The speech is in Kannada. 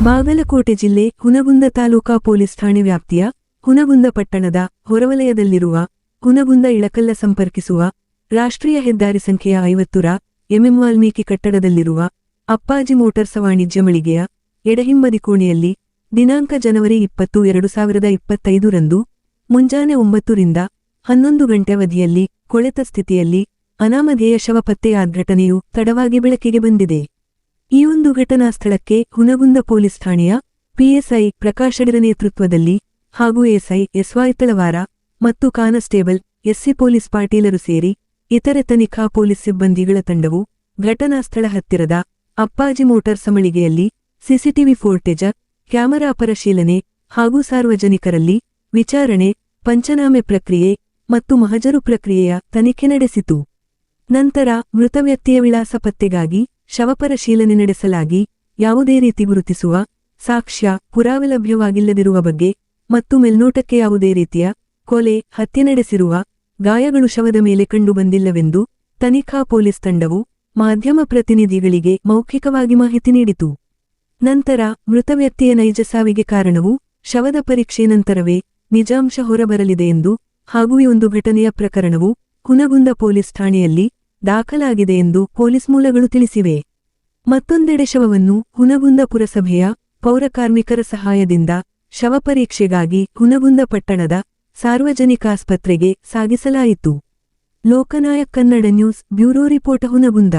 ಬಾಗಲಕೋಟೆ ಜಿಲ್ಲೆ ಹುನಗುಂದ ತಾಲೂಕಾ ಪೊಲೀಸ್ ಠಾಣೆ ವ್ಯಾಪ್ತಿಯ ಹುನಗುಂದ ಪಟ್ಟಣದ ಹೊರವಲಯದಲ್ಲಿರುವ ಹುನಗುಂದ ಇಳಕಲ್ಲ ಸಂಪರ್ಕಿಸುವ ರಾಷ್ಟ್ರೀಯ ಹೆದ್ದಾರಿ ಸಂಖ್ಯೆಯ 50ರ ವಾಲ್ಮೀಕಿ ಕಟ್ಟಡದಲ್ಲಿರುವ ಅಪ್ಪಾಜಿ ಮೋಟಾರ್ಸ್ ವಾಣಿಜ್ಯ ಮಳಿಗೆಯ ಎಡಹಿಂಬದಿ ಕೋಣೆಯಲ್ಲಿ ದಿನಾಂಕ ಜನವರಿ 20, 2025ರಂದು ಮುಂಜಾನೆ 9 ರಿಂದ 11 ಗಂಟೆ ಅವಧಿಯಲ್ಲಿ ಕೊಳೆತ ಸ್ಥಿತಿಯಲ್ಲಿ ಅನಾಮಧೇಯ ಶವ ಪತ್ತೆಯಾದ ಘಟನೆಯು ತಡವಾಗಿ ಬೆಳಕಿಗೆ ಬಂದಿದೆ. ಈ ಒಂದು ಘಟನಾ ಸ್ಥಳಕ್ಕೆ ಹುನಗುಂದ ಪೊಲೀಸ್ ಠಾಣೆಯ ಪಿಎಸ್ಐ ಪ್ರಕಾಶಡಿರ ನೇತೃತ್ವದಲ್ಲಿ ಹಾಗೂ ಎಸ್ಐ ಎಸ್ವೈ ತಳವಾರ ಮತ್ತು ಕಾನ್ಸ್ಟೇಬಲ್ ಎಸ್ಸಿ ಪೊಲೀಸ್ ಪಾಟೀಲರು ಸೇರಿ ಇತರೆ ತನಿಖಾ ಪೊಲೀಸ್ ಸಿಬ್ಬಂದಿಗಳ ತಂಡವು ಘಟನಾ ಸ್ಥಳ ಹತ್ತಿರದ ಅಪ್ಪಾಜಿ ಮೋಟಾರ್ಸ್ ಮಳಿಗೆಯಲ್ಲಿ ಸಿಸಿಟಿವಿ ಫುಟೇಜ್, ಕ್ಯಾಮೆರಾ ಪರಿಶೀಲನೆ ಹಾಗೂ ಸಾರ್ವಜನಿಕರಲ್ಲಿ ವಿಚಾರಣೆ, ಪಂಚನಾಮೆ ಪ್ರಕ್ರಿಯೆ ಮತ್ತು ಮಹಜರು ಪ್ರಕ್ರಿಯೆಯ ತನಿಖೆ ನಡೆಸಿತು. ನಂತರ ಮೃತ ವ್ಯಕ್ತಿಯ ವಿಳಾಸ ಪತ್ತೆಗಾಗಿ ಶವಪರಿಶೀಲನೆ ನಡೆಸಲಾಗಿ ಯಾವುದೇ ರೀತಿ ಗುರುತಿಸುವ ಸಾಕ್ಷ್ಯ ಪುರಾವೆ ಲಭ್ಯವಾಗಿಲ್ಲದಿರುವ ಬಗ್ಗೆ ಮತ್ತು ಮೇಲ್ನೋಟಕ್ಕೆ ಯಾವುದೇ ರೀತಿಯ ಕೊಲೆ, ಹತ್ಯೆ ನಡೆಸಿರುವ ಗಾಯಗಳು ಶವದ ಮೇಲೆ ಕಂಡುಬಂದಿಲ್ಲವೆಂದು ತನಿಖಾ ಪೊಲೀಸ್ ತಂಡವು ಮಾಧ್ಯಮ ಪ್ರತಿನಿಧಿಗಳಿಗೆ ಮೌಖಿಕವಾಗಿ ಮಾಹಿತಿ ನೀಡಿತು. ನಂತರ ಮೃತ ವ್ಯಕ್ತಿಯ ನೈಜ ಸಾವಿಗೆ ಕಾರಣವು ಶವದ ಪರೀಕ್ಷೆ ನಂತರವೇ ನಿಜಾಂಶ ಹೊರಬರಲಿದೆ ಎಂದು ಹಾಗೂ ಈ ಒಂದು ಘಟನೆಯ ಪ್ರಕರಣವು ಹುನಗುಂದ ಪೊಲೀಸ್ ಠಾಣೆಯಲ್ಲಿ ದಾಖಲಾಗಿದೆ ಎಂದು ಪೊಲೀಸ್ ಮೂಲಗಳು ತಿಳಿಸಿವೆ. ಮತ್ತೊಂದೆಡೆ ಶವವನ್ನು ಹುನಗುಂದ ಪುರಸಭೆಯ ಪೌರಕಾರ್ಮಿಕರ ಸಹಾಯದಿಂದ ಶವಪರೀಕ್ಷೆಗಾಗಿ ಹುನಗುಂದ ಪಟ್ಟಣದ ಸಾರ್ವಜನಿಕ ಆಸ್ಪತ್ರೆಗೆ ಸಾಗಿಸಲಾಯಿತು. Loknayak Kannada news bureau report Hungund.